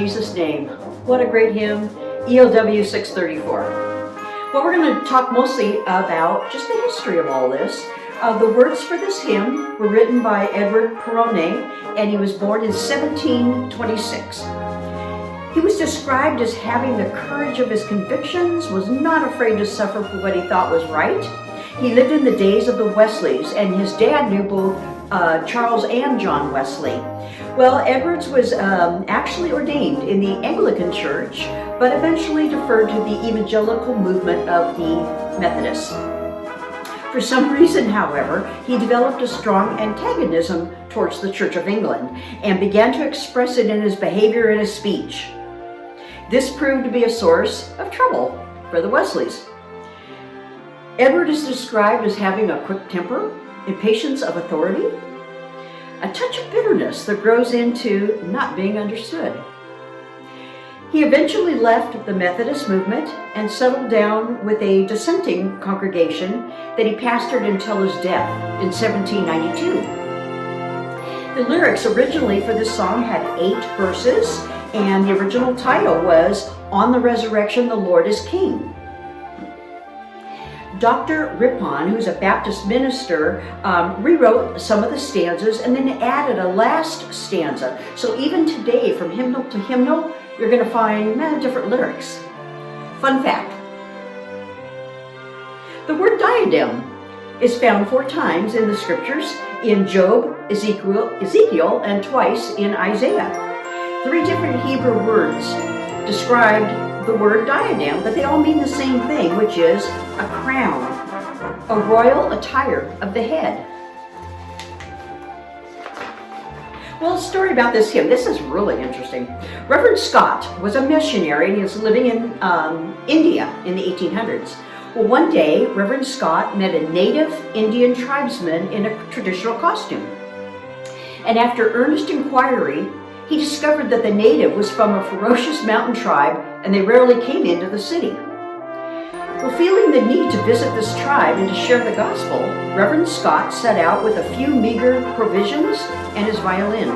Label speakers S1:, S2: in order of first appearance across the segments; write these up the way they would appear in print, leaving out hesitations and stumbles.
S1: Jesus' Name. What a great hymn, ELW 634. Well, we're going to talk mostly about just the history of all this. The words for this hymn were written by Edward Perrone, and he was born in 1726. He was described as having the courage of his convictions, was not afraid to suffer for what he thought was right. He lived in the days of the Wesleys, and his dad knew both Charles and John Wesley. Well, Edwards was actually ordained in the Anglican Church, but eventually deferred to the evangelical movement of the Methodists. For some reason, however, he developed a strong antagonism towards the Church of England and began to express it in his behavior and his speech. This proved to be a source of trouble for the Wesleys. Edward is described as having a quick temper, impatience of authority, a touch of bitterness that grows into not being understood. He eventually left the Methodist movement and settled down with a dissenting congregation that he pastored until his death in 1792. The lyrics originally for this song had 8 verses, and the original title was "On the Resurrection, the Lord is King." Dr. Rippon, who's a Baptist minister, rewrote some of the stanzas and then added a last stanza. So even today, from hymnal to hymnal, you're going to find different lyrics. Fun fact: the word diadem is found 4 times in the scriptures, in Job, Ezekiel, and twice in Isaiah. 3 different Hebrew words described the word diadem, but they all mean the same thing, which is a crown, a royal attire of the head. Well, a story about this hymn. This is really interesting. Reverend Scott was a missionary, and he was living in India in the 1800s. Well, one day, Reverend Scott met a native Indian tribesman in a traditional costume. And after earnest inquiry, he discovered that the native was from a ferocious mountain tribe, and they rarely came into the city. Well, feeling the need to visit this tribe and to share the gospel, Reverend Scott set out with a few meager provisions and his violin.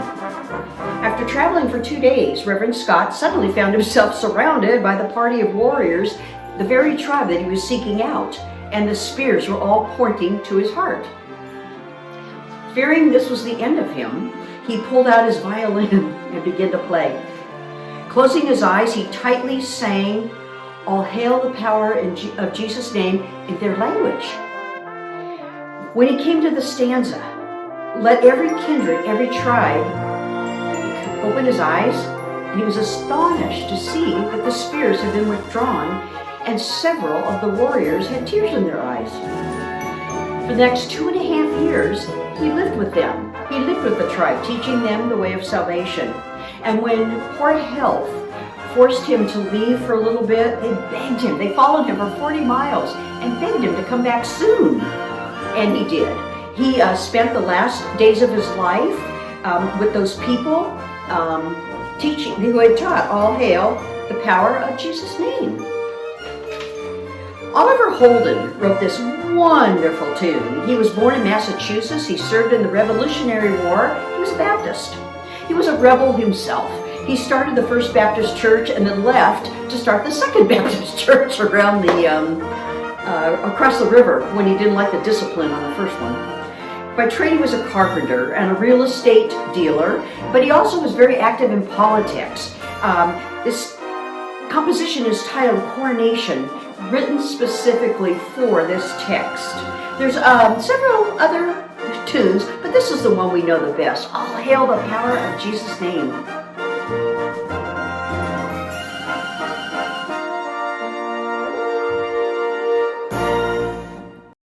S1: After traveling for 2 days, Reverend Scott suddenly found himself surrounded by the party of warriors, the very tribe that he was seeking out, and the spears were all pointing to his heart. Fearing this was the end of him, he pulled out his violin and began to play. Closing his eyes, he tightly sang, "All hail the power of Jesus' name," in their language. When he came to the stanza, "Let every kindred, every tribe," he opened his eyes, and he was astonished to see that the spears had been withdrawn, and several of the warriors had tears in their eyes. For the next 2.5 years, he lived with them. He lived with the tribe, teaching them the way of salvation. And when poor health forced him to leave for a little bit, they begged him. They followed him for 40 miles and begged him to come back soon. And he did. He spent the last days of his life with those people, teaching, who had taught, "All hail the power of Jesus' name." Oliver Holden wrote this wonderful tune. He was born in Massachusetts. He served in the Revolutionary War. He was a Baptist. He was a rebel himself. He started the First Baptist Church and then left to start the Second Baptist Church around the across the river when he didn't like the discipline on the first one. By trade, he was a carpenter and a real estate dealer, but he also was very active in politics. This composition is titled "Coronation," written specifically for this text. There's several other tunes, but this is the one we know the best. "All hail the power of Jesus' name."